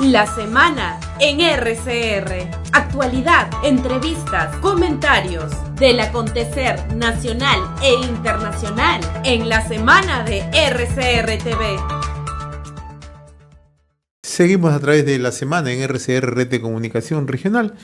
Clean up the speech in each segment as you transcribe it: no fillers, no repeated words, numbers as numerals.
La semana en RCR. Actualidad, entrevistas, comentarios del acontecer nacional e internacional en la semana de RCR TV. Seguimos a través de la semana en RCR Red de Comunicación Regional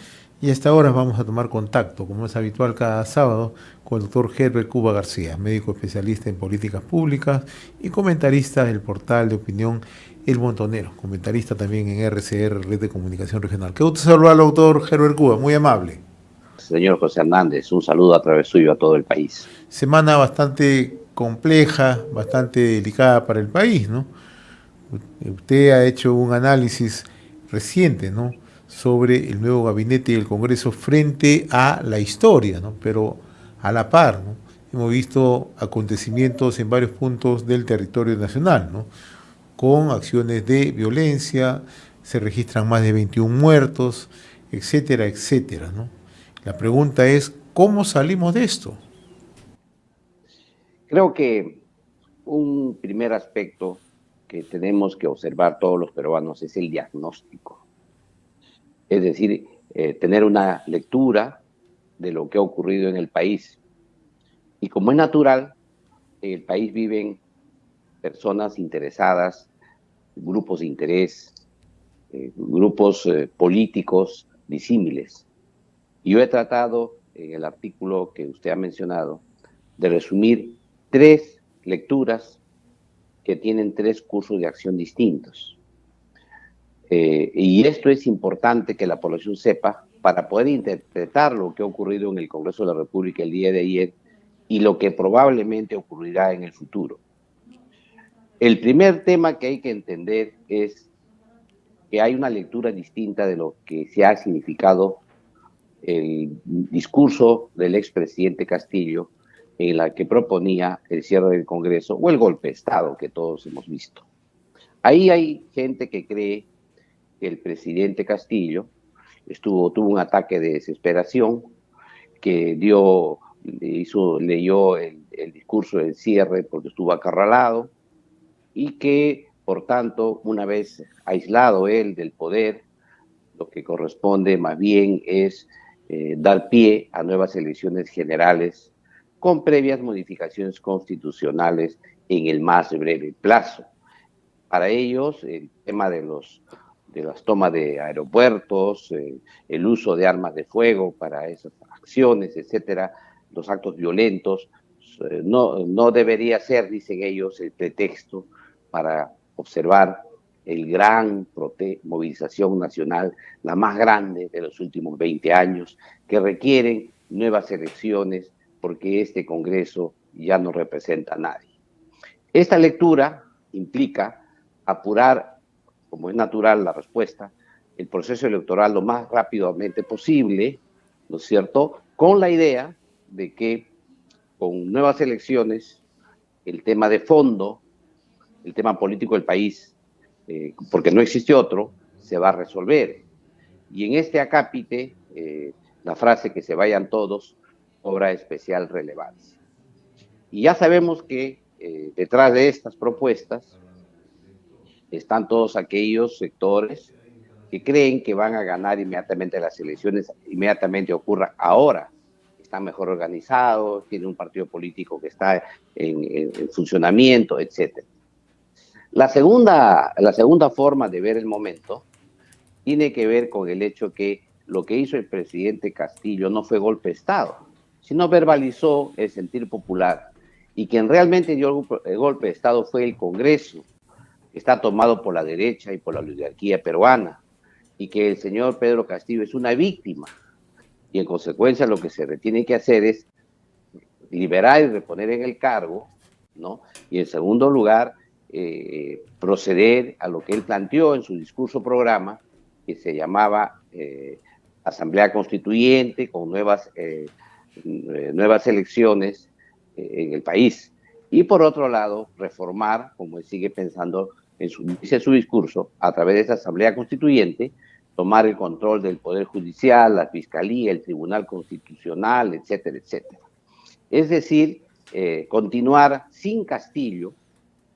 y hasta ahora vamos a tomar contacto, como es habitual cada sábado, con el doctor Herbert Cuba García, médico especialista en políticas públicas y comentarista del portal de opinión El Montonero, comentarista también en RCR Red de Comunicación Regional. Qué gusto saludar al doctor Herbert Cuba, muy amable. Señor José Hernández, un saludo a través suyo a todo el país. Semana bastante compleja, bastante delicada para el país, ¿no? Usted ha hecho un análisis reciente, ¿no?, sobre el nuevo gabinete del Congreso frente a la historia, ¿no?, pero a la par, ¿no?, hemos visto acontecimientos en varios puntos del territorio nacional, ¿no?, con acciones de violencia, se registran más de 21 muertos, etcétera, etcétera, ¿no? La pregunta es, ¿cómo salimos de esto? Creo que un primer aspecto que tenemos que observar todos los peruanos es el diagnóstico. Es decir, tener una lectura de lo que ha ocurrido en el país. Y como es natural, en el país viven personas interesadas, grupos de interés, grupos políticos disímiles. Y yo he tratado, en el artículo que usted ha mencionado, de resumir 3 lecturas que tienen 3 cursos de acción distintos. Y esto es importante que la población sepa para poder interpretar lo que ha ocurrido en el Congreso de la República el día de ayer y lo que probablemente ocurrirá en el futuro. El primer tema que hay que entender es que hay una lectura distinta de lo que se ha significado el discurso del expresidente Castillo en la que proponía el cierre del Congreso o el golpe de Estado que todos hemos visto. Ahí hay gente que cree que el presidente Castillo tuvo un ataque de desesperación, que leyó el discurso del cierre porque estuvo acorralado y que, por tanto, una vez aislado él del poder, lo que corresponde más bien es dar pie a nuevas elecciones generales con previas modificaciones constitucionales en el más breve plazo. Para ellos, el tema de las tomas de aeropuertos, el uso de armas de fuego para esas acciones, etcétera, los actos violentos, no debería ser, dicen ellos, el pretexto para observar el gran movilización nacional, la más grande de los últimos 20 años, que requieren nuevas elecciones porque este Congreso ya no representa a nadie. Esta lectura implica apurar, como es natural la respuesta, el proceso electoral lo más rápidamente posible, ¿no es cierto?, con la idea de que con nuevas elecciones el tema de fondo, el tema político del país, porque no existe otro, se va a resolver. Y en este acápite, la frase que se vayan todos cobra especial relevancia. Y ya sabemos que detrás de estas propuestas están todos aquellos sectores que creen que van a ganar inmediatamente las elecciones, inmediatamente ocurra ahora. Están mejor organizados, tienen un partido político que está en funcionamiento, etc. La segunda forma de ver el momento tiene que ver con el hecho que lo que hizo el presidente Castillo no fue golpe de Estado, sino verbalizó el sentir popular, y quien realmente dio el golpe de Estado fue el Congreso, que está tomado por la derecha y por la oligarquía peruana, y que el señor Pedro Castillo es una víctima, y en consecuencia lo que se tiene que hacer es liberar y reponer en el cargo, ¿no? Y en segundo lugar, proceder a lo que él planteó en su discurso programa, que se llamaba Asamblea Constituyente con nuevas elecciones en el país. Y por otro lado, reformar, como él sigue pensando, dice su discurso, a través de esa Asamblea Constituyente, tomar el control del Poder Judicial, la Fiscalía, el Tribunal Constitucional, etcétera, etcétera. Es decir, continuar sin Castillo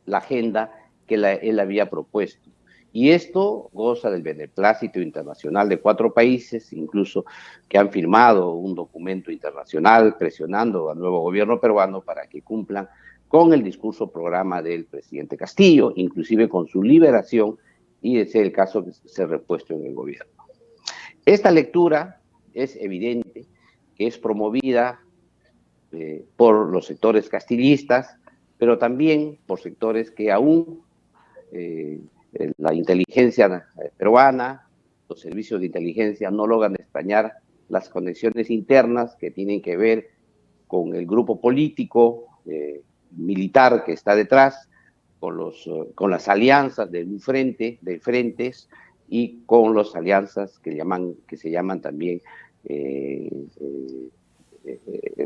la agenda que él había propuesto. Y esto goza del beneplácito internacional de 4 países, incluso que han firmado un documento internacional presionando al nuevo gobierno peruano para que cumplan con el discurso programa del presidente Castillo, inclusive con su liberación y, de ser el caso, que se repuesto en el gobierno. Esta lectura es evidente que es promovida por los sectores castillistas, pero también por sectores que aún la inteligencia peruana, los servicios de inteligencia no logran extrañar las conexiones internas que tienen que ver con el grupo político militar que está detrás, con las alianzas de frentes y con las alianzas que se llaman también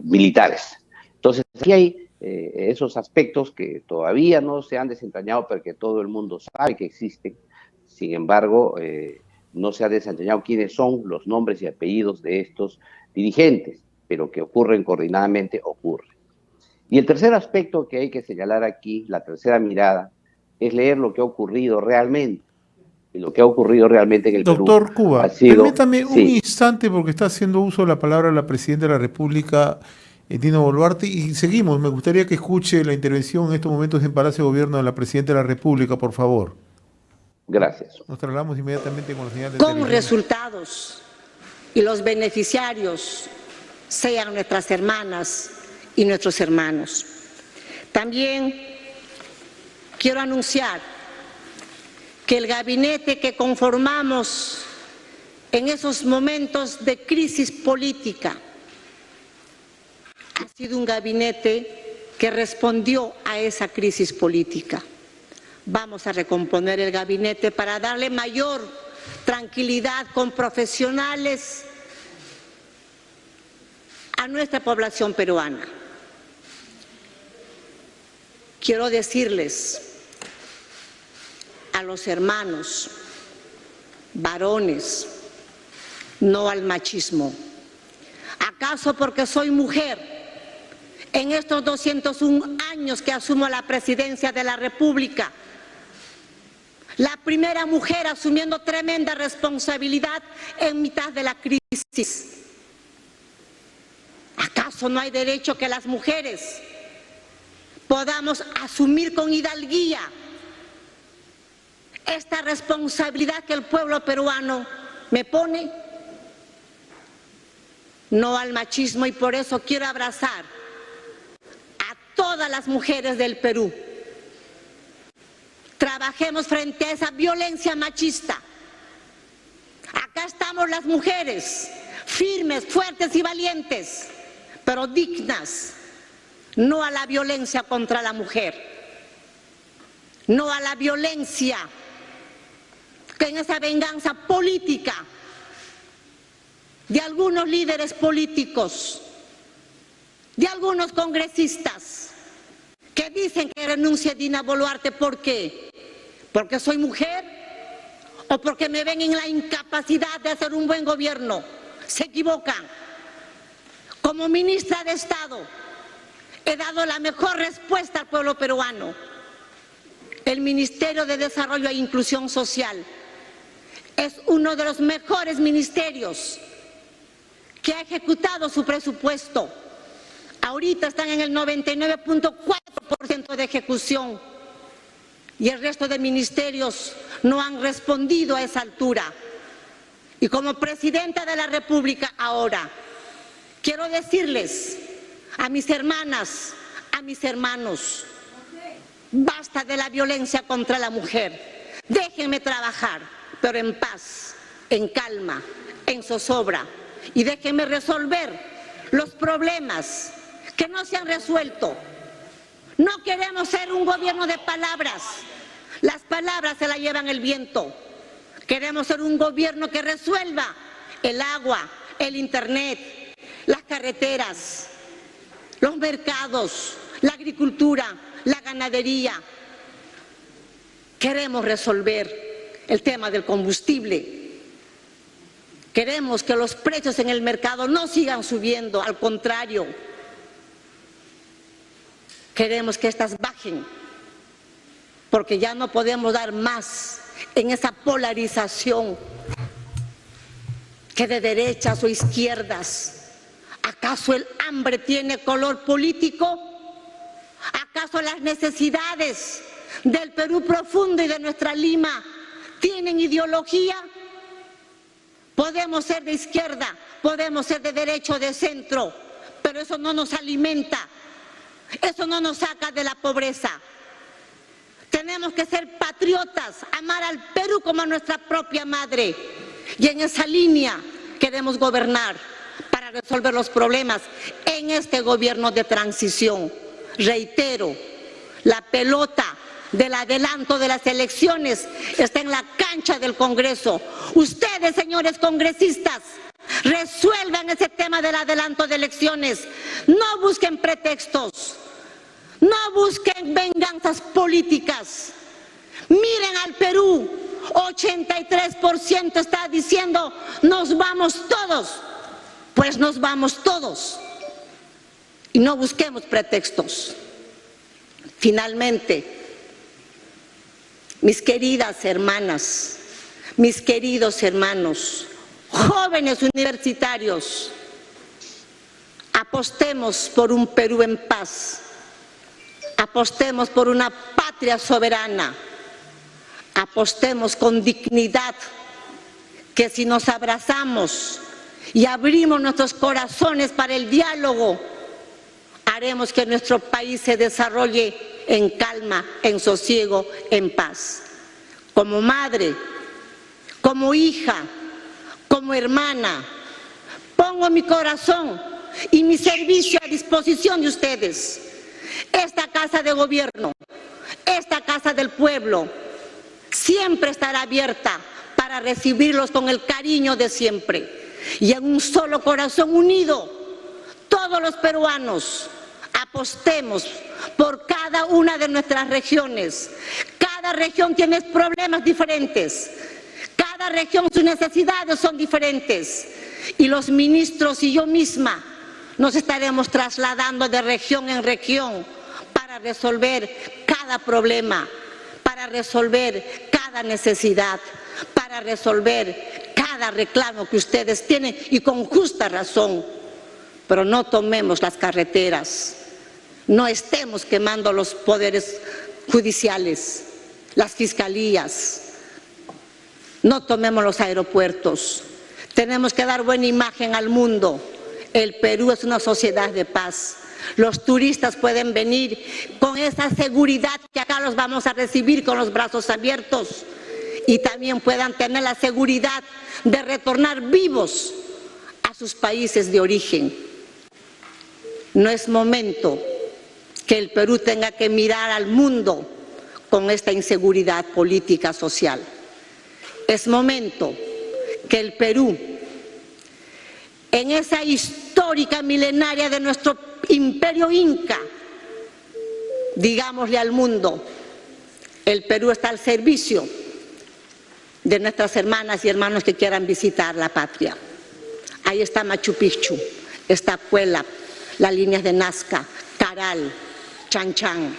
militares. Entonces, aquí hay esos aspectos que todavía no se han desentrañado, pero que todo el mundo sabe que existen. Sin embargo, no se ha desentrañado quiénes son los nombres y apellidos de estos dirigentes, pero que ocurren coordinadamente, ocurren. Y el tercer aspecto que hay que señalar aquí, la tercera mirada, es leer lo que ha ocurrido realmente. Y lo que ha ocurrido realmente en el Perú. Doctor Cuba, ha sido, permítame un instante, porque está haciendo uso de la palabra la Presidenta de la República, Dina Boluarte, y seguimos. Me gustaría que escuche la intervención en estos momentos en Palacio de Gobierno de la Presidenta de la República, por favor. Gracias. Nos trasladamos inmediatamente con la señal de con televisión. Resultados, y los beneficiarios sean nuestras hermanas y nuestros hermanos. También quiero anunciar que el gabinete que conformamos en esos momentos de crisis política ha sido un gabinete que respondió a esa crisis política. Vamos a recomponer el gabinete para darle mayor tranquilidad con profesionales a nuestra población peruana. Quiero decirles a los hermanos, varones, no al machismo. ¿Acaso porque soy mujer, en estos 201 años que asumo la presidencia de la República, la primera mujer asumiendo tremenda responsabilidad en mitad de la crisis, acaso no hay derecho que las mujeres podamos asumir con hidalguía esta responsabilidad que el pueblo peruano me pone? No al machismo, y por eso quiero abrazar a todas las mujeres del Perú. Trabajemos frente a esa violencia machista. Acá estamos las mujeres, firmes, fuertes y valientes, pero dignas. No a la violencia contra la mujer, no a la violencia, que en esa venganza política de algunos líderes políticos, de algunos congresistas que dicen que renuncie Dina Boluarte. ¿Por qué? ¿Porque soy mujer o porque me ven en la incapacidad de hacer un buen gobierno? Se equivocan. Como ministra de Estado he dado la mejor respuesta al pueblo peruano. El Ministerio de Desarrollo e Inclusión Social es uno de los mejores ministerios que ha ejecutado su presupuesto. Ahorita están en el 99.4% de ejecución y el resto de ministerios no han respondido a esa altura. Y como Presidenta de la República ahora, quiero decirles a mis hermanas, a mis hermanos, basta de la violencia contra la mujer. Déjenme trabajar, pero en paz, en calma, en zozobra, y déjenme resolver los problemas que no se han resuelto. No queremos ser un gobierno de palabras. Las palabras se las llevan el viento. Queremos ser un gobierno que resuelva el agua, el internet, las carreteras, los mercados, la agricultura, la ganadería. Queremos resolver el tema del combustible. Queremos que los precios en el mercado no sigan subiendo, al contrario. Queremos que estas bajen, porque ya no podemos dar más en esa polarización que de derechas o izquierdas. ¿Acaso el hambre tiene color político? ¿Acaso las necesidades del Perú profundo y de nuestra Lima tienen ideología? Podemos ser de izquierda, podemos ser de derecha o de centro, pero eso no nos alimenta, eso no nos saca de la pobreza. Tenemos que ser patriotas, amar al Perú como a nuestra propia madre, y en esa línea queremos gobernar para resolver los problemas en este gobierno de transición. Reitero, la pelota del adelanto de las elecciones está en la cancha del Congreso. Ustedes, señores congresistas, resuelvan ese tema del adelanto de elecciones. No busquen pretextos, no busquen venganzas políticas. Miren al Perú, 83% está diciendo nos vamos todos. Pues nos vamos todos. Y no busquemos pretextos. Finalmente, mis queridas hermanas, mis queridos hermanos, jóvenes universitarios, apostemos por un Perú en paz, apostemos por una patria soberana, apostemos con dignidad, que si nos abrazamos y abrimos nuestros corazones para el diálogo, haremos que nuestro país se desarrolle en calma, en sosiego, en paz. Como madre, como hija, como hermana, pongo mi corazón y mi servicio a disposición de ustedes. Esta casa de gobierno, esta casa del pueblo, siempre estará abierta para recibirlos con el cariño de siempre. Y en un solo corazón unido, todos los peruanos apostemos por cada una de nuestras regiones. Cada región tiene problemas diferentes, cada región sus necesidades son diferentes, y los ministros y yo misma nos estaremos trasladando de región en región para resolver cada problema, para resolver cada necesidad, para resolver cada reclamo que ustedes tienen, y con justa razón. Pero no tomemos las carreteras, no estemos quemando los poderes judiciales, las fiscalías, no tomemos los aeropuertos. Tenemos que dar buena imagen al mundo. El Perú es una sociedad de paz. Los turistas pueden venir con esa seguridad que acá los vamos a recibir con los brazos abiertos, y también puedan tener la seguridad de retornar vivos a sus países de origen. No es momento que el Perú tenga que mirar al mundo con esta inseguridad política social. Es momento que el Perú, en esa histórica milenaria de nuestro imperio inca, digámosle al mundo, el Perú está al servicio de nuestras hermanas y hermanos que quieran visitar la patria. Ahí está Machu Picchu, está Puebla, las líneas de Nazca, Caral, Chan Chan,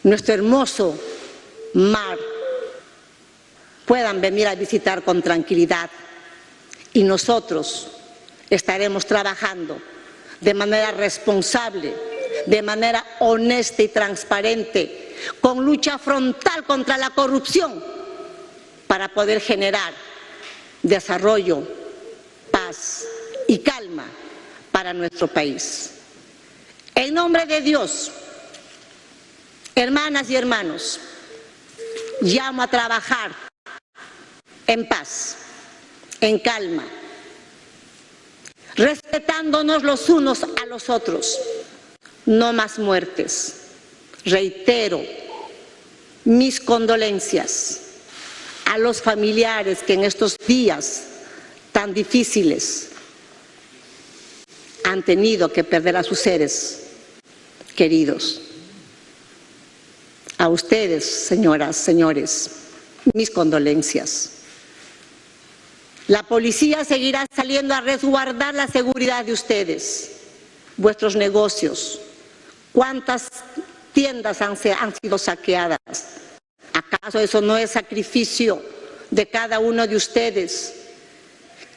nuestro hermoso mar. Puedan venir a visitar con tranquilidad, y nosotros estaremos trabajando de manera responsable, de manera honesta y transparente, con lucha frontal contra la corrupción, para poder generar desarrollo, paz y calma para nuestro país. En nombre de Dios, hermanas y hermanos, llamo a trabajar en paz, en calma, respetándonos los unos a los otros. No más muertes. Reitero mis condolencias a los familiares que en estos días tan difíciles han tenido que perder a sus seres queridos. A ustedes, señoras, señores, mis condolencias. La policía seguirá saliendo a resguardar la seguridad de ustedes, vuestros negocios. ¿Cuántas tiendas han sido saqueadas? ¿Acaso eso no es sacrificio de cada uno de ustedes,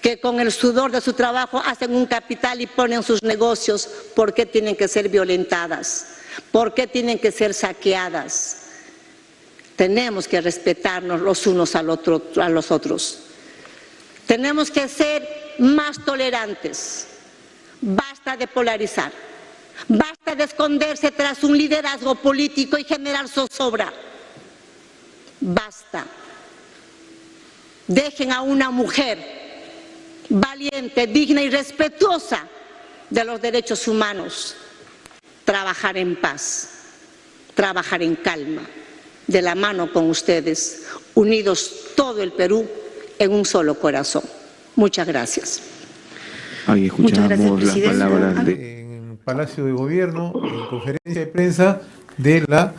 que con el sudor de su trabajo hacen un capital y ponen sus negocios? ¿Por qué tienen que ser violentadas? ¿Por qué tienen que ser saqueadas? Tenemos que respetarnos los unos a los otros. Tenemos que ser más tolerantes. Basta de polarizar. Basta de esconderse tras un liderazgo político y generar zozobra. Basta. Dejen a una mujer valiente, digna y respetuosa de los derechos humanos trabajar en paz, trabajar en calma, de la mano con ustedes, unidos todo el Perú en un solo corazón. Muchas gracias. Ahí escuchamos las palabras en Palacio de Gobierno, en conferencia de prensa de la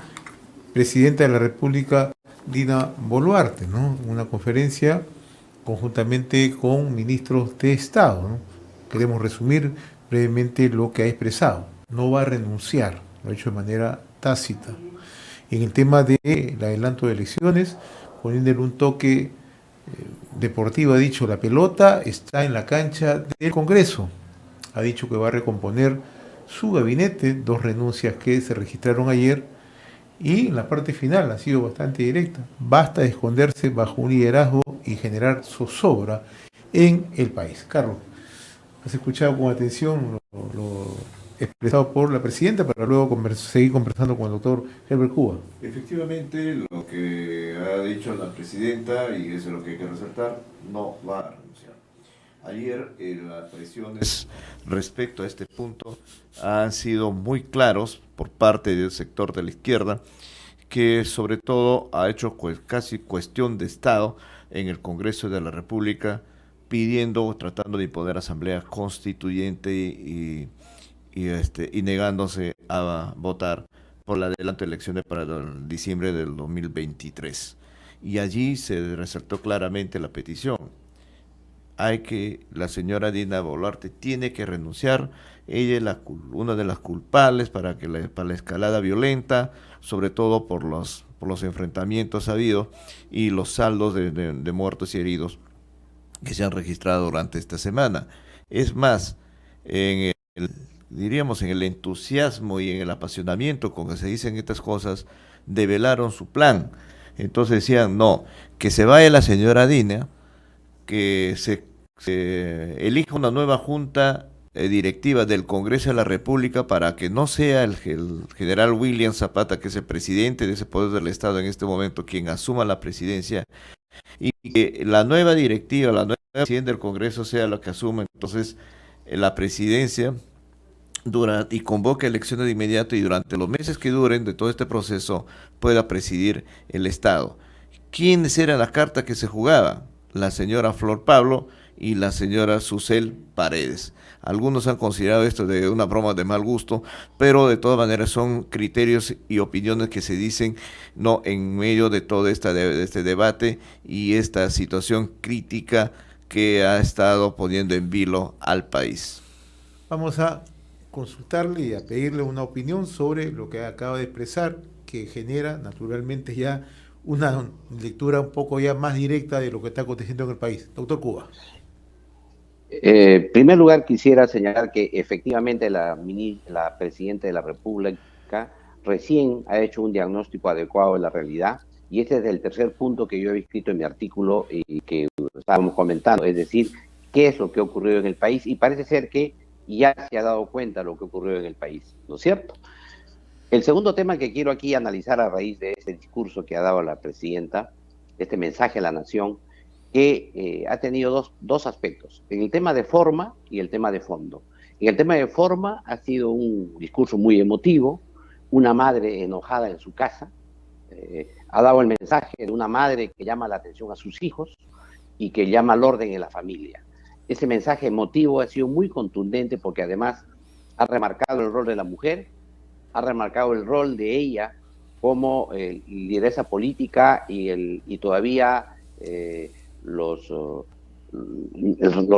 Presidenta de la República, Dina Boluarte, ¿no? Una conferencia conjuntamente con ministros de Estado, ¿no? Queremos resumir brevemente lo que ha expresado. No va a renunciar, lo ha hecho de manera tácita. En el tema del adelanto de elecciones, poniéndole un toque deportivo, ha dicho: la pelota está en la cancha del Congreso. Ha dicho que va a recomponer su gabinete, 2 renuncias que se registraron ayer, y en la parte final ha sido bastante directa. Basta de esconderse bajo un liderazgo y generar zozobra en el país. Carlos, has escuchado con atención lo expresado por la presidenta para luego seguir conversando con el doctor Herbert Cuba. Efectivamente, lo que ha dicho la presidenta, y eso es lo que hay que resaltar, no va a renunciar. Ayer las presiones respecto a este punto han sido muy claros por parte del sector de la izquierda, que sobre todo ha hecho casi cuestión de Estado en el Congreso de la República, tratando de imponer asamblea constituyente y negándose a votar por la adelanto de elecciones para diciembre del 2023. Y allí se resaltó claramente la petición. La señora Dina Boluarte tiene que renunciar. Ella es una de las culpables para la escalada violenta, sobre todo por los enfrentamientos habidos y los saldos de muertos y heridos que se han registrado durante esta semana. Es más, diríamos en el entusiasmo y en el apasionamiento con que se dicen estas cosas, develaron su plan. Entonces decían, no, que se vaya la señora Dina, que se elija una nueva junta directiva del Congreso de la República para que no sea el general William Zapata, que es el presidente de ese poder del Estado en este momento, quien asuma la presidencia, y que la nueva directiva, la nueva presidenta del Congreso sea la que asuma entonces la presidencia y convoque elecciones de inmediato, y durante los meses que duren de todo este proceso pueda presidir el Estado. ¿Quiénes eran las cartas que se jugaban? La señora Flor Pablo y la señora Susel Paredes. Algunos han considerado esto de una broma de mal gusto, pero de todas maneras son criterios y opiniones que se dicen no en medio de todo este debate y esta situación crítica que ha estado poniendo en vilo al país. Vamos a consultarle y a pedirle una opinión sobre lo que acaba de expresar, que genera naturalmente ya una lectura un poco ya más directa de lo que está aconteciendo en el país. Doctor Cuba. En primer lugar, quisiera señalar que efectivamente la Presidenta de la República recién ha hecho un diagnóstico adecuado de la realidad, y este es el tercer punto que yo he escrito en mi artículo y que estábamos comentando, es decir, qué es lo que ha ocurrido en el país, y parece ser que ya se ha dado cuenta de lo que ocurrió en el país, ¿no es cierto? El segundo tema que quiero aquí analizar a raíz de ese discurso que ha dado la Presidenta, este mensaje a la nación, que ha tenido dos aspectos, en el tema de forma y el tema de fondo. En el tema de forma ha sido un discurso muy emotivo, una madre enojada en su casa, ha dado el mensaje de una madre que llama la atención a sus hijos y que llama al orden en la familia. Ese mensaje emotivo ha sido muy contundente porque además ha remarcado el rol de la mujer, ha remarcado el rol de ella como lideresa política y todavía los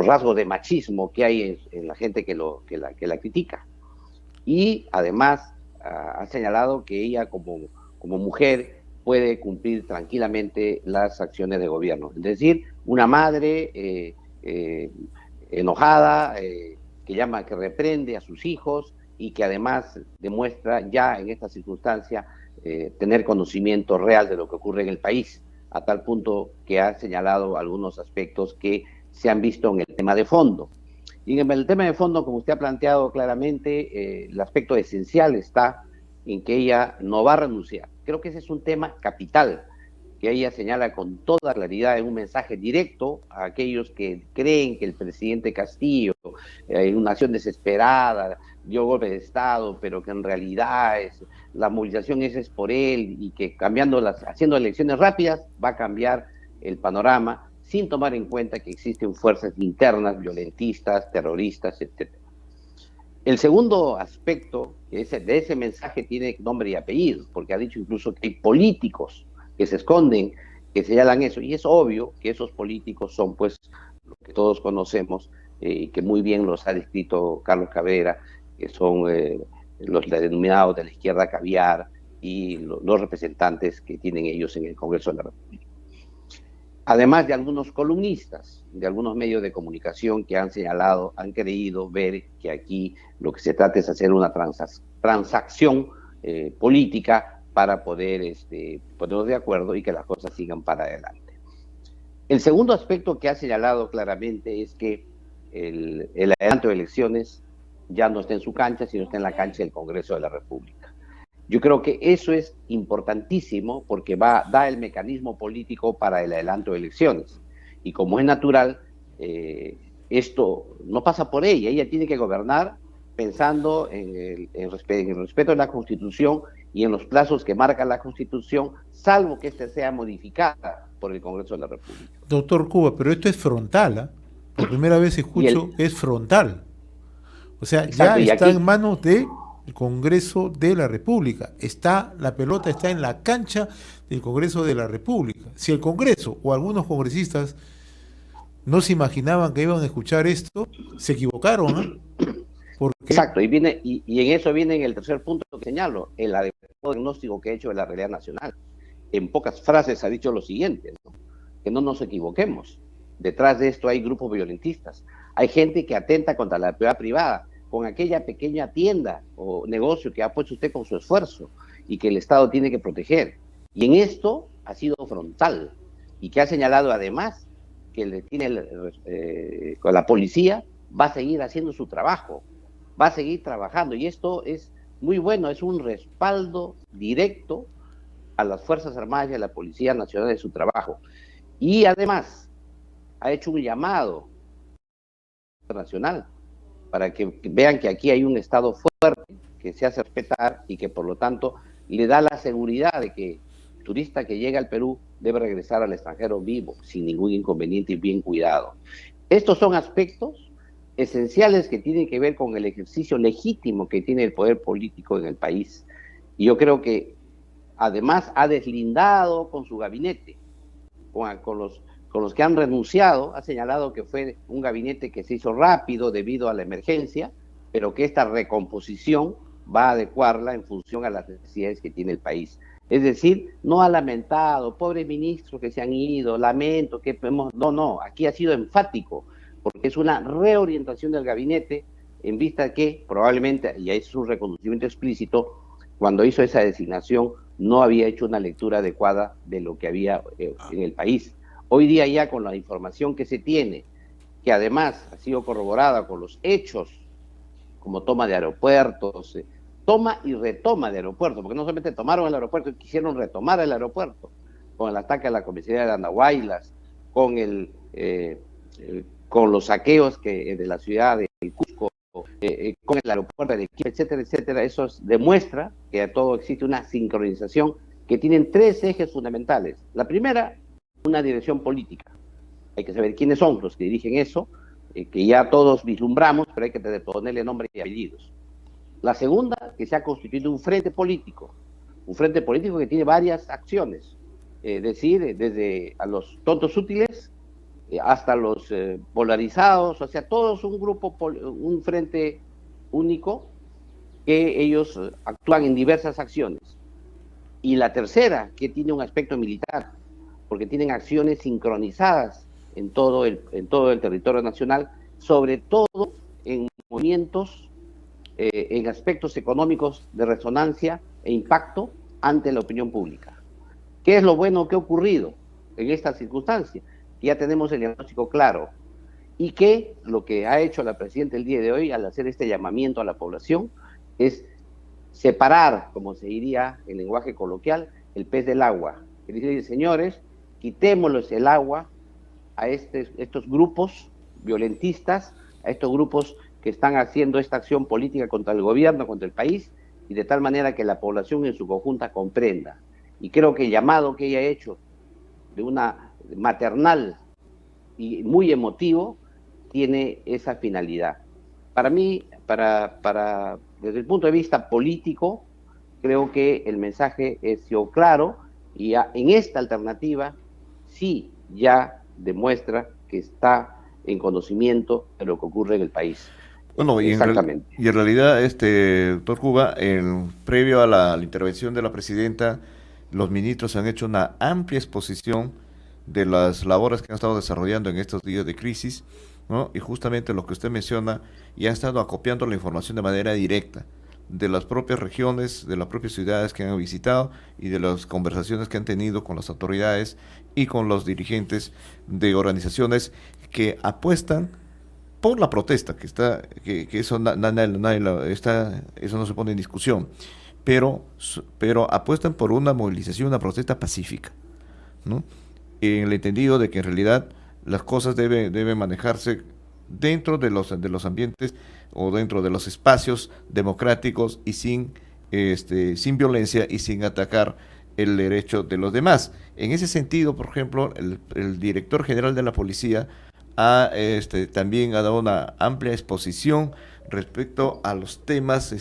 rasgos de machismo que hay en la gente que la critica. Y además ha señalado que ella como mujer puede cumplir tranquilamente las acciones de gobierno. Es decir, una madre enojada, que reprende a sus hijos y que además demuestra ya en esta circunstancia tener conocimiento real de lo que ocurre en el país, a tal punto que ha señalado algunos aspectos que se han visto en el tema de fondo. Y en el tema de fondo, como usted ha planteado claramente, el aspecto esencial está en que ella no va a renunciar. Creo que ese es un tema capital, que ella señala con toda claridad en un mensaje directo a aquellos que creen que el presidente Castillo, en una acción desesperada, dio golpe de Estado, pero que en realidad la movilización es por él y que haciendo elecciones rápidas va a cambiar el panorama, sin tomar en cuenta que existen fuerzas internas, violentistas, terroristas, etc. El segundo aspecto de ese mensaje tiene nombre y apellido, porque ha dicho incluso que hay políticos que se esconden, que señalan eso, y es obvio que esos políticos son pues lo que todos conocemos, que muy bien los ha descrito Carlos Cabrera, que son los denominados de la izquierda caviar y los representantes que tienen ellos en el Congreso de la República. Además de algunos columnistas, de algunos medios de comunicación que han señalado, han creído ver que aquí lo que se trata es hacer una transacción política para poder ponernos de acuerdo y que las cosas sigan para adelante. El segundo aspecto que ha señalado claramente es que el adelanto de elecciones ya no está en su cancha, sino está en la cancha del Congreso de la República. Yo creo que eso es importantísimo porque da el mecanismo político para el adelanto de elecciones. Y como es natural, esto no pasa por ella tiene que gobernar pensando en el respeto de la Constitución y en los plazos que marca la Constitución, salvo que ésta sea modificada por el Congreso de la República. Doctor Cuba, pero esto es frontal, ¿eh? Por primera vez escucho, es frontal. O sea, exacto, ya está aquí en manos del Congreso de la República. La pelota está en la cancha del Congreso de la República. Si el Congreso o algunos congresistas no se imaginaban que iban a escuchar esto, se equivocaron, ¿no? Porque... Exacto, y en eso viene en el tercer punto que señalo, el adecuado diagnóstico que he hecho de la realidad nacional. En pocas frases ha dicho lo siguiente, ¿no? Que no nos equivoquemos. Detrás de esto hay grupos violentistas. Hay gente que atenta contra la propiedad privada, con aquella pequeña tienda o negocio que ha puesto usted con su esfuerzo y que el Estado tiene que proteger. Y en esto ha sido frontal y que ha señalado además que con la policía va a seguir haciendo su trabajo, va a seguir trabajando, y esto es muy bueno, es un respaldo directo a las Fuerzas Armadas y a la Policía Nacional de su trabajo. Y además ha hecho un llamado internacional para que vean que aquí hay un Estado fuerte que se hace respetar y que por lo tanto le da la seguridad de que el turista que llega al Perú debe regresar al extranjero vivo, sin ningún inconveniente y bien cuidado. Estos son aspectos esenciales que tienen que ver con el ejercicio legítimo que tiene el poder político en el país. Y yo creo que además ha deslindado con su gabinete, con los que han renunciado, ha señalado que fue un gabinete que se hizo rápido debido a la emergencia, pero que esta recomposición va a adecuarla en función a las necesidades que tiene el país. Es decir, no ha lamentado, pobres ministros que se han ido, lamento que no, aquí ha sido enfático, porque es una reorientación del gabinete en vista que probablemente, y es un reconocimiento explícito, cuando hizo esa designación no había hecho una lectura adecuada de lo que había en el país. Hoy día ya con la información que se tiene, que además ha sido corroborada con los hechos, como toma de aeropuertos, toma y retoma de aeropuertos, porque no solamente tomaron el aeropuerto, quisieron retomar el aeropuerto, con el ataque a la comisaría de Andahuaylas, con los saqueos de la ciudad de Cusco, con el aeropuerto de Arequipa, etcétera, etcétera. Eso demuestra que a todo existe una sincronización que tienen tres ejes fundamentales. La primera, una dirección política. Hay que saber quiénes son los que dirigen eso, que ya todos vislumbramos, pero hay que ponerle nombre y apellidos. La segunda, que se ha constituido un frente político que tiene varias acciones, es decir, desde a los tontos útiles hasta los polarizados, o sea, todos un frente único que ellos actúan en diversas acciones. Y la tercera, que tiene un aspecto militar, porque tienen acciones sincronizadas en todo el territorio nacional, sobre todo en movimientos, en aspectos económicos de resonancia e impacto ante la opinión pública. ¿Qué es lo bueno que ha ocurrido en esta circunstancia? Ya tenemos el diagnóstico claro, y que lo que ha hecho la presidenta el día de hoy al hacer este llamamiento a la población es separar, como se diría en lenguaje coloquial, el pez del agua. Es decir, señores, quitémosles el agua a estos grupos violentistas, a estos grupos que están haciendo esta acción política contra el gobierno, contra el país, y de tal manera que la población en su conjunta comprenda. Y creo que el llamado que ella ha hecho de una maternal y muy emotivo tiene esa finalidad. Para mí, desde el punto de vista político, creo que el mensaje es claro, y en esta alternativa sí ya demuestra que está en conocimiento de lo que ocurre en el país. Bueno, exactamente. Y en realidad, doctor Cuba, previo a la intervención de la presidenta, los ministros han hecho una amplia exposición de las labores que han estado desarrollando en estos días de crisis, ¿no? Y justamente lo que usted menciona, y han estado acopiando la información de manera directa de las propias regiones, de las propias ciudades que han visitado y de las conversaciones que han tenido con las autoridades y con los dirigentes de organizaciones que apuestan por la protesta, que eso eso no se pone en discusión, pero apuestan por una movilización, una protesta pacífica, ¿no? En el entendido de que en realidad las cosas deben manejarse dentro de los ambientes o dentro de los espacios democráticos y sin violencia y sin atacar el derecho de los demás. En ese sentido, por ejemplo, el director general de la policía también ha dado una amplia exposición respecto a los temas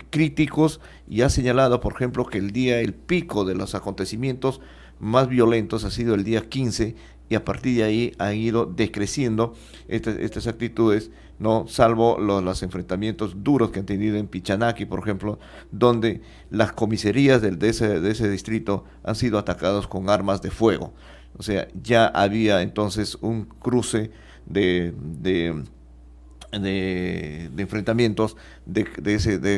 críticos, y ha señalado, por ejemplo, que el pico de los acontecimientos más violentos ha sido el día 15, y a partir de ahí han ido decreciendo estas actitudes, no salvo los enfrentamientos duros que han tenido en Pichanaki, por ejemplo, donde las comisarías de ese distrito han sido atacados con armas de fuego. O sea, ya había entonces un cruce de enfrentamientos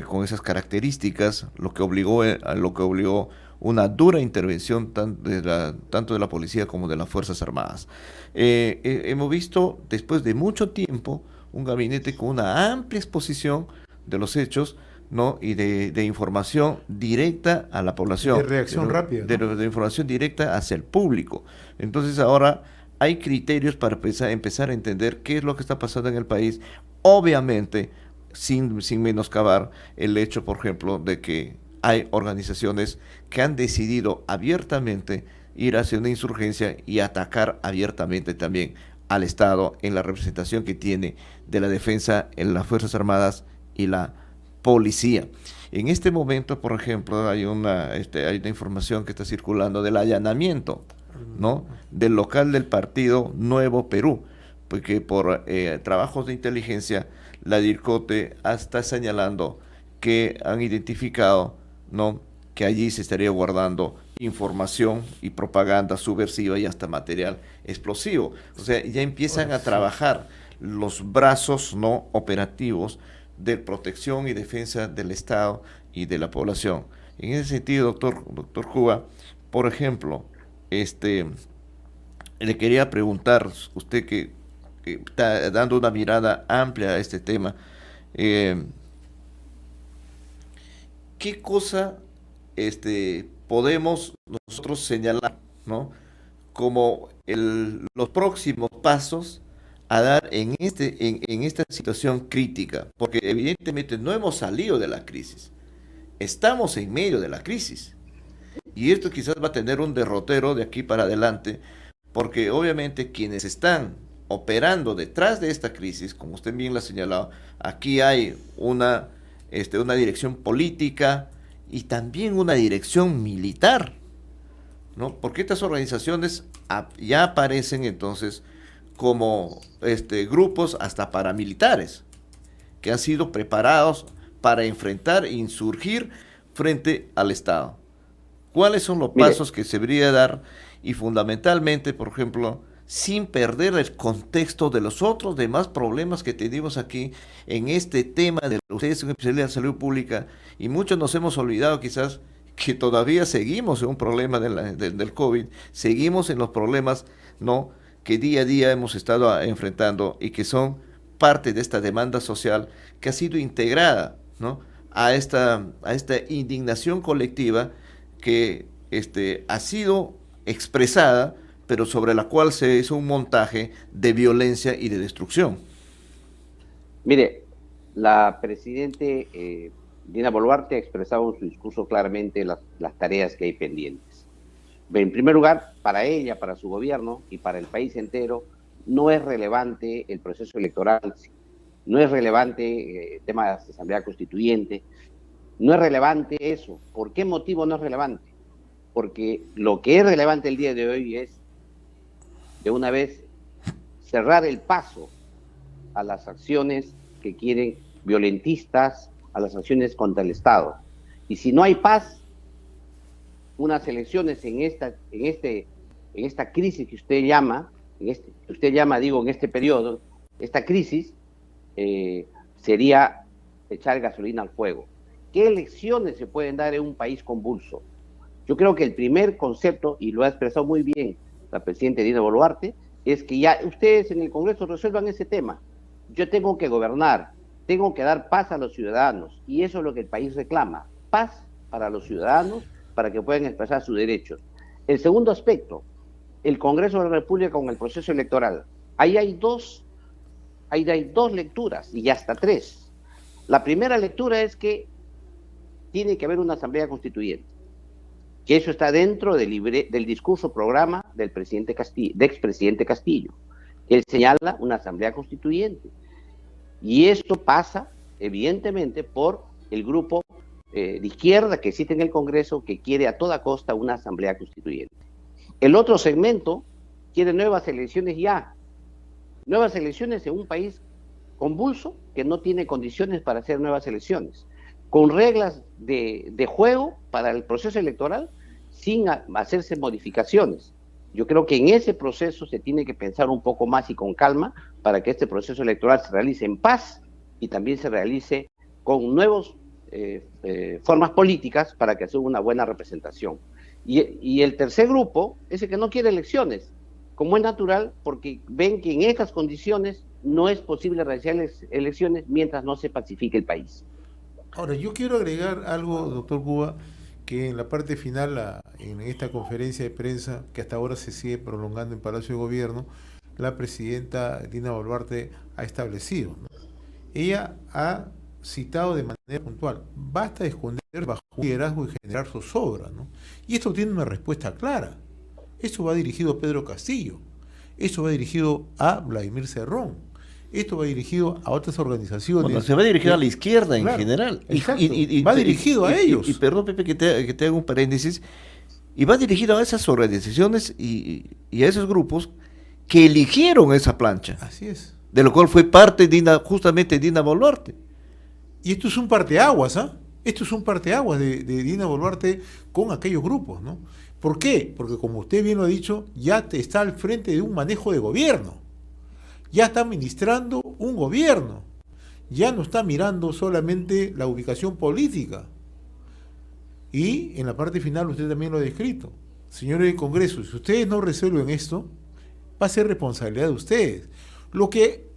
con esas características, lo que obligó una dura intervención tanto de la policía como de las Fuerzas Armadas. Hemos visto, después de mucho tiempo, un gabinete con una amplia exposición de los hechos, ¿no? Y de información directa a la población. De reacción rápida, ¿no? De información directa hacia el público. Entonces ahora hay criterios para empezar a entender qué es lo que está pasando en el país, obviamente sin menoscabar el hecho, por ejemplo, de que hay organizaciones que han decidido abiertamente ir hacia una insurgencia y atacar abiertamente también al Estado en la representación que tiene de la defensa en las Fuerzas Armadas y la policía. En este momento, por ejemplo, hay una información que está circulando del allanamiento, ¿no?, del local del partido Nuevo Perú, porque por trabajos de inteligencia la DIRCOTE está señalando que han identificado, ¿no?, que allí se estaría guardando información y propaganda subversiva y hasta material explosivo. O sea, ya empiezan a trabajar los brazos no operativos de protección y defensa del Estado y de la población. En ese sentido, doctor Cuba, por ejemplo, le quería preguntar, usted que está dando una mirada amplia a este tema, ¿qué cosa podemos nosotros señalar, ¿no?, como los próximos pasos a dar en esta situación crítica? Porque evidentemente no hemos salido de la crisis, estamos en medio de la crisis, y esto quizás va a tener un derrotero de aquí para adelante, porque obviamente quienes están operando detrás de esta crisis, como usted bien lo ha señalado, aquí hay una dirección política y también una dirección militar, ¿no? Porque estas organizaciones ya aparecen entonces como grupos hasta paramilitares que han sido preparados para enfrentar e insurgir frente al Estado. ¿Cuáles son los Mire, pasos que se debería dar? Y fundamentalmente, por ejemplo, sin perder el contexto de los otros demás problemas que tenemos aquí en este tema de ustedes son especialistas de salud pública y muchos nos hemos olvidado quizás que todavía seguimos en un problema del COVID, seguimos en los problemas, ¿no?, que día a día hemos estado enfrentando y que son parte de esta demanda social que ha sido integrada, ¿no?, a esta indignación colectiva que ha sido expresada, pero sobre la cual se hizo un montaje de violencia y de destrucción. Mire, la presidente Dina Boluarte ha expresado en su discurso claramente las tareas que hay pendientes. En primer lugar, para ella, para su gobierno y para el país entero, no es relevante el proceso electoral, no es relevante el tema de la Asamblea Constituyente, no es relevante eso. ¿Por qué motivo no es relevante? Porque lo que es relevante el día de hoy es, de una vez, cerrar el paso a las acciones que quieren violentistas, a las acciones contra el Estado. Y si no hay paz, unas elecciones en esta crisis que usted llama, en este periodo, esta crisis, sería echar gasolina al fuego. ¿Qué elecciones se pueden dar en un país convulso? Yo creo que el primer concepto, y lo ha expresado muy bien la presidenta Dina Boluarte, es que ya ustedes en el Congreso resuelvan ese tema. Yo tengo que gobernar, tengo que dar paz a los ciudadanos, y eso es lo que el país reclama, paz para los ciudadanos, para que puedan expresar sus derechos. El segundo aspecto, el Congreso de la República con el proceso electoral. Ahí hay dos lecturas, y hasta tres. La primera lectura es que tiene que haber una asamblea constituyente, que eso está dentro del discurso programa del expresidente Castillo. Él señala una asamblea constituyente. Y esto pasa, evidentemente, por el grupo de izquierda que existe en el Congreso, que quiere a toda costa una asamblea constituyente. El otro segmento quiere nuevas elecciones ya. Nuevas elecciones en un país convulso que no tiene condiciones para hacer nuevas elecciones, con reglas de juego para el proceso electoral, sin hacerse modificaciones. Yo creo que en ese proceso se tiene que pensar un poco más y con calma para que este proceso electoral se realice en paz y también se realice con nuevas formas políticas para que sea una buena representación. Y el tercer grupo es el que no quiere elecciones, como es natural, porque ven que en estas condiciones no es posible realizar elecciones mientras no se pacifique el país. Ahora, yo quiero agregar algo, doctor Cuba, que en la parte final, en esta conferencia de prensa, que hasta ahora se sigue prolongando en Palacio de Gobierno, la presidenta Dina Boluarte ha establecido, ¿no? Ella ha citado de manera puntual, basta de esconder bajo un liderazgo y generar zozobra, ¿no? Y esto tiene una respuesta clara. Esto va dirigido a Pedro Castillo, esto va dirigido a Vladimir Cerrón, esto va dirigido a otras organizaciones. Bueno, se va dirigido a la izquierda en general. Y va dirigido a ellos. Y perdón, Pepe, que te haga un paréntesis. Y va dirigido a esas organizaciones y a esos grupos que eligieron esa plancha. Así es. De lo cual fue parte justamente Dina Boluarte. Y esto es un parteaguas, ¿ah? Esto es un parteaguas de Dina Boluarte con aquellos grupos, ¿no? ¿Por qué? Porque como usted bien lo ha dicho, ya está al frente de un manejo de gobierno. Ya está administrando un gobierno. Ya no está mirando solamente la ubicación política. Y en la parte final usted también lo ha descrito. Señores del Congreso, si ustedes no resuelven esto, va a ser responsabilidad de ustedes. Lo que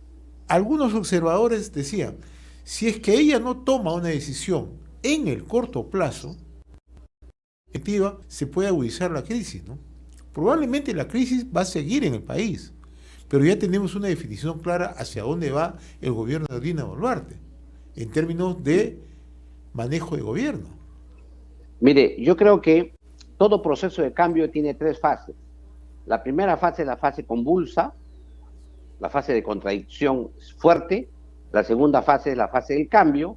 algunos observadores decían, si es que ella no toma una decisión en el corto plazo, se puede agudizar la crisis, ¿no? Probablemente la crisis va a seguir en el país, pero ya tenemos una definición clara hacia dónde va el gobierno de Dina Boluarte, en términos de manejo de gobierno. Mire, yo creo que todo proceso de cambio tiene tres fases. La primera fase es la fase convulsa, la fase de contradicción fuerte, la segunda fase es la fase del cambio,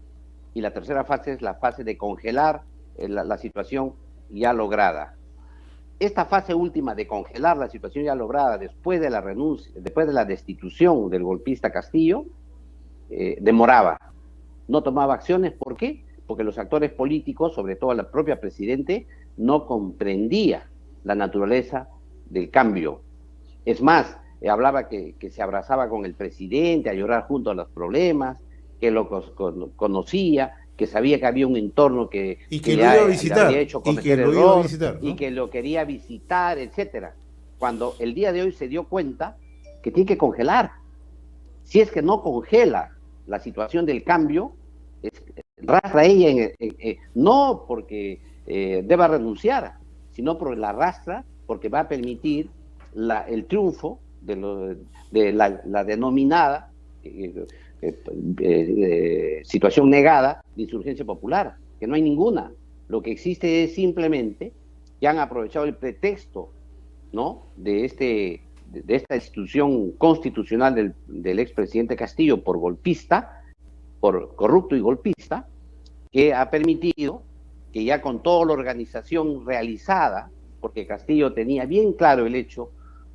y la tercera fase es la fase de congelar la situación ya lograda. Esta fase última de congelar la situación ya lograda después de la renuncia, después de la destitución del golpista Castillo, demoraba, no tomaba acciones. ¿Por qué? porque los actores políticos, sobre todo la propia presidente, no comprendía la naturaleza del cambio. Es más, hablaba que se abrazaba con el presidente a llorar junto a los problemas, que lo conocía, que sabía que había un entorno que lo iba a visitar, había hecho cometer error, y que lo quería visitar, etcétera. Cuando el día de hoy se dio cuenta que tiene que congelar. Si es que no congela la situación del cambio, arrastra ella, no porque deba renunciar, sino porque la arrastra, porque va a permitir el triunfo de la denominada situación negada de insurgencia popular, que no hay ninguna. Lo que existe es simplemente que han aprovechado el pretexto, ¿no?, de esta institución constitucional del expresidente Castillo por golpista, por corrupto y golpista, que ha permitido que ya con toda la organización realizada, porque Castillo tenía bien claro el hecho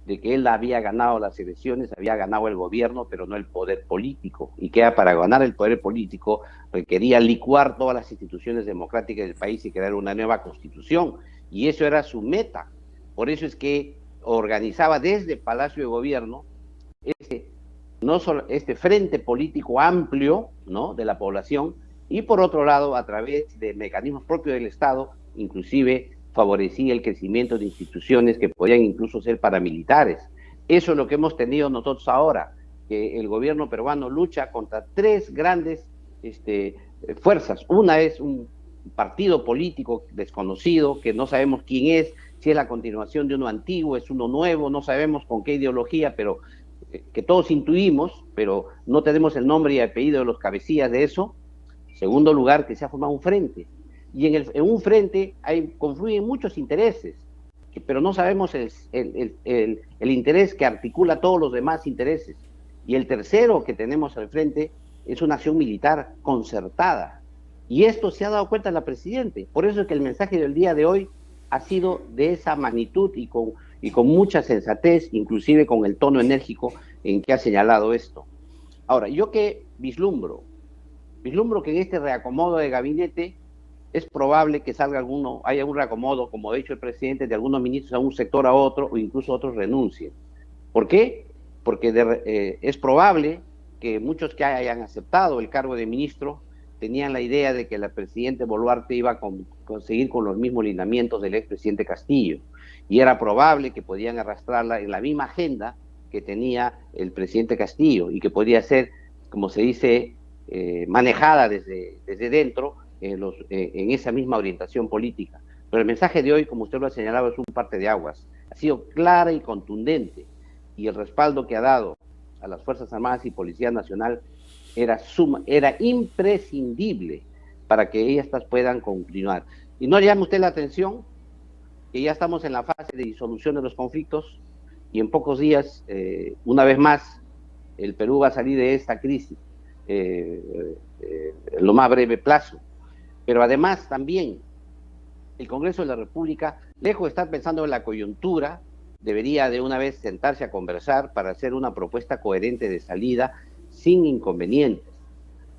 de que él había ganado las elecciones, había ganado el gobierno, pero no el poder político, y que para ganar el poder político requería licuar todas las instituciones democráticas del país y crear una nueva constitución, y eso era su meta. Por eso es que organizaba desde Palacio de Gobierno no solo este frente político amplio, ¿no?, de la población, y por otro lado, a través de mecanismos propios del Estado, inclusive favorecía el crecimiento de instituciones que podían incluso ser paramilitares. Eso es lo que hemos tenido nosotros ahora, que el gobierno peruano lucha contra tres grandes fuerzas. Una es un partido político desconocido, que no sabemos quién es, si es la continuación de uno antiguo, es uno nuevo, no sabemos con qué ideología, pero que todos intuimos, pero no tenemos el nombre y apellido de los cabecillas de eso. Segundo lugar, que se ha formado un frente. Y en un frente confluyen muchos intereses, pero no sabemos el interés que articula todos los demás intereses. Y el tercero que tenemos al frente es una acción militar concertada. Y esto se ha dado cuenta la Presidente. Por eso es que el mensaje del día de hoy ha sido de esa magnitud y con mucha sensatez, inclusive con el tono enérgico en que ha señalado esto. Ahora, yo que vislumbro que en este reacomodo de gabinete es probable que haya un reacomodo, como ha dicho el presidente, de algunos ministros a un sector a otro, o incluso otros renuncien. ¿Por qué? Porque es probable que muchos que hayan aceptado el cargo de ministro tenían la idea de que la presidenta Boluarte iba a conseguir con los mismos lineamientos del expresidente Castillo, y era probable que podían arrastrarla en la misma agenda que tenía el presidente Castillo, y que podía ser, como se dice, manejada desde dentro, en esa misma orientación política. Pero el mensaje de hoy, como usted lo ha señalado, es un parte de aguas. Ha sido clara y contundente, y el respaldo que ha dado a las Fuerzas Armadas y Policía Nacional era imprescindible para que estas puedan continuar. Y no llame usted la atención que ya estamos en la fase de disolución de los conflictos, y en pocos días, una vez más, el Perú va a salir de esta crisis en lo más breve plazo. Pero además también el Congreso de la República, lejos de estar pensando en la coyuntura, debería de una vez sentarse a conversar para hacer una propuesta coherente de salida sin inconvenientes.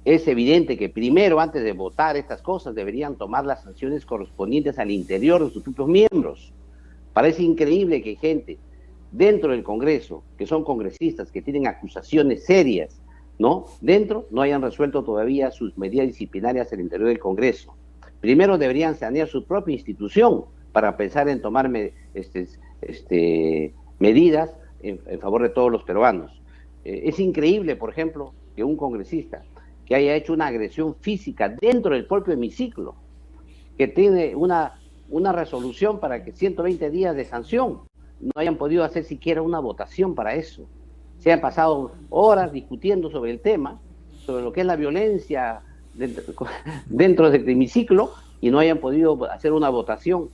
Es evidente que primero, antes de votar estas cosas, deberían tomar las sanciones correspondientes al interior de sus propios miembros. Parece increíble que gente dentro del Congreso, que son congresistas, que tienen acusaciones serias, ¿no?, dentro, no hayan resuelto todavía sus medidas disciplinarias en el interior del Congreso. Primero deberían sanear su propia institución para pensar en tomar medidas en favor de todos los peruanos. Es increíble, por ejemplo, que un congresista que haya hecho una agresión física dentro del propio hemiciclo, que tiene una resolución para que 120 días de sanción, no hayan podido hacer siquiera una votación para eso. Se han pasado horas discutiendo sobre el tema, sobre lo que es la violencia dentro del hemiciclo, y no hayan podido hacer una votación.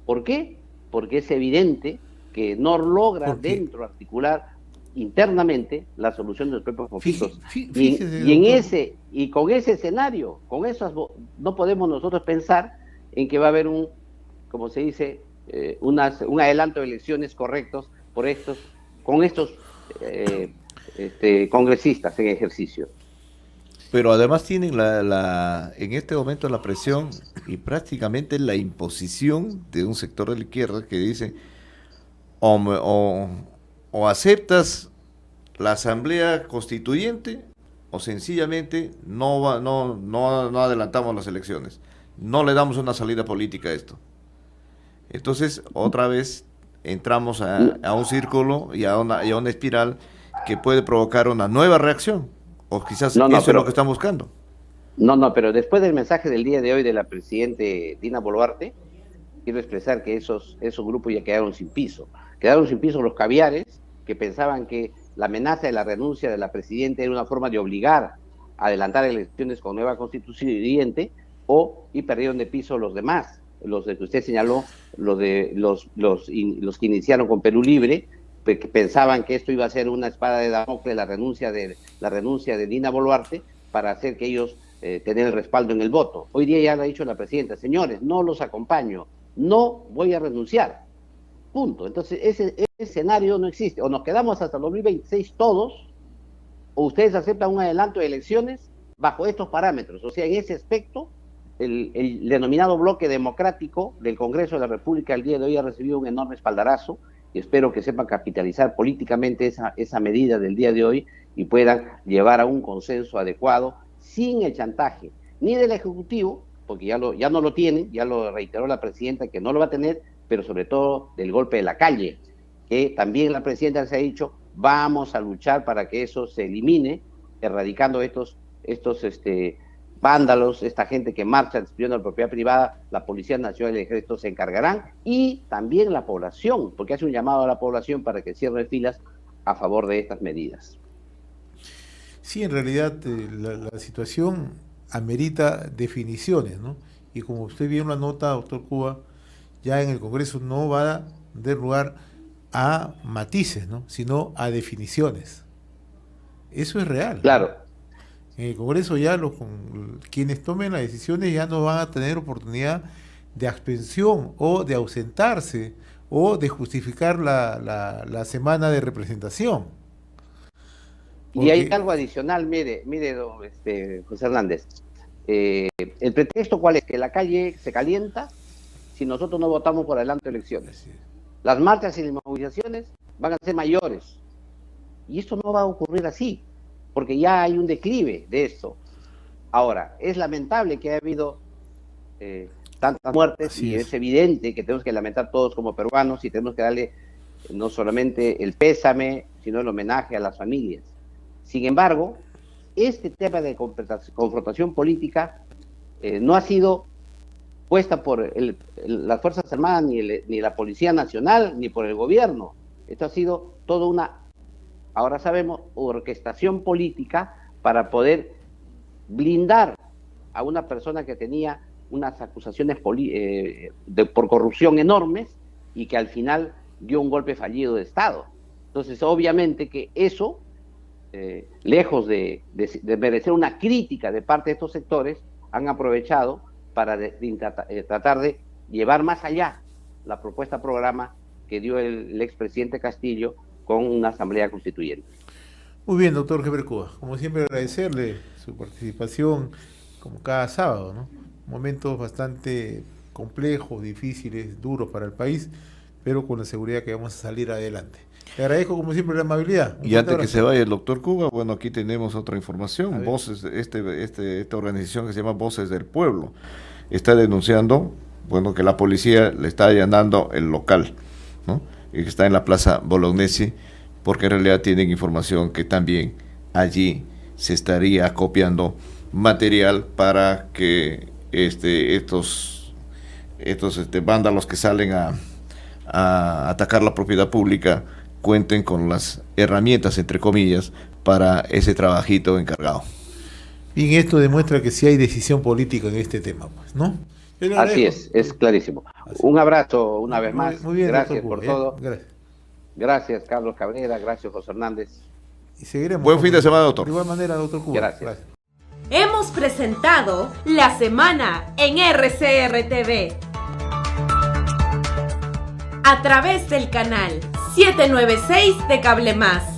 ¿Por qué? Porque es evidente que no logra dentro articular internamente la solución de los propios conflictos. Y con ese escenario, con esas, no podemos nosotros pensar en que va a haber como se dice, un adelanto de elecciones correctos con estos congresistas en ejercicio. Pero además tienen en este momento la presión y prácticamente la imposición de un sector de la izquierda que dice o aceptas la asamblea constituyente o sencillamente no adelantamos las elecciones, no le damos una salida política a esto. Entonces otra vez entramos a un círculo y a una espiral que puede provocar una nueva reacción, o quizás eso es lo que están buscando. No, pero después del mensaje del día de hoy de la presidente Dina Boluarte, quiero expresar que esos grupos ya quedaron sin piso. Quedaron sin piso los caviares que pensaban que la amenaza de la renuncia de la presidenta era una forma de obligar a adelantar elecciones con nueva constituyente, y perdieron de piso los demás, los de que usted señaló, los que iniciaron con Perú Libre, que pensaban que esto iba a ser una espada de Damocles, la renuncia de Dina Boluarte, para hacer que ellos tener el respaldo en el voto. Hoy día ya lo ha dicho la presidenta: señores, no los acompaño, no voy a renunciar. Punto. Entonces ese escenario no existe. O nos quedamos hasta el 2026 todos, o ustedes aceptan un adelanto de elecciones bajo estos parámetros. O sea, en ese aspecto, el denominado bloque democrático del Congreso de la República el día de hoy ha recibido un enorme espaldarazo, y espero que sepan capitalizar políticamente esa medida del día de hoy y puedan llevar a un consenso adecuado, sin el chantaje ni del Ejecutivo, porque ya no lo tienen, ya lo reiteró la presidenta que no lo va a tener, pero sobre todo del golpe de la calle, que también la presidenta se ha dicho: vamos a luchar para que eso se elimine, erradicando estos vándalos, esta gente que marcha destruyendo la propiedad privada. La Policía Nacional y el Ejército se encargarán, y también la población, porque hace un llamado a la población para que cierre filas a favor de estas medidas. Sí, en realidad la situación amerita definiciones, ¿no? Y como usted bien lo nota, doctor Cuba, ya en el Congreso no va a dar lugar a matices, ¿no?, sino a definiciones. Eso es real. Claro. En el Congreso ya quienes tomen las decisiones ya no van a tener oportunidad de abstención o de ausentarse o de justificar la semana de representación. Y hay algo adicional, mire, José Hernández. ¿El pretexto cuál es? Que la calle se calienta si nosotros no votamos por adelanto de elecciones. Las marchas y las movilizaciones van a ser mayores. Y esto no va a ocurrir así, porque ya hay un declive de esto. Ahora, es lamentable que haya habido tantas muertes, y es evidente que tenemos que lamentar todos como peruanos, y tenemos que darle no solamente el pésame, sino el homenaje a las familias. Sin embargo, este tema de confrontación política no ha sido puesta por las Fuerzas Armadas, ni la Policía Nacional, ni por el gobierno. Esto ha sido toda una, ahora sabemos, orquestación política para poder blindar a una persona que tenía unas acusaciones por corrupción enormes, y que al final dio un golpe fallido de Estado. Entonces, obviamente que eso, lejos de merecer una crítica de parte de estos sectores, han aprovechado para tratar de llevar más allá la propuesta programa que dio el expresidente Castillo con una asamblea constituyente. Muy bien, doctor Heber Cuba. Como siempre, agradecerle su participación como cada sábado, ¿no? Momentos bastante complejos, difíciles, duros para el país, pero con la seguridad que vamos a salir adelante. Le agradezco como siempre la amabilidad. Y antes que se vaya el doctor Cuba, bueno, aquí tenemos otra información. Voces, esta organización que se llama Voces del Pueblo está denunciando, bueno, que la policía le está allanando el local, ¿no?, y que está en la Plaza Bolognesi, porque en realidad tienen información que también allí se estaría copiando material para que estos vándalos que salen a atacar la propiedad pública cuenten con las herramientas, entre comillas, para ese trabajito encargado. Bien, esto demuestra que sí hay decisión política en este tema, pues, ¿no? Así es clarísimo. Así. Un abrazo una vez más. Muy bien, gracias por todo. Gracias. Gracias, Carlos Cabrera. Gracias, José Hernández. Y seguiremos. Buen fin de semana, doctor. De igual manera, doctor Cuba. Gracias. Hemos presentado La Semana en RCR TV. A través del canal 796 de Cable Más.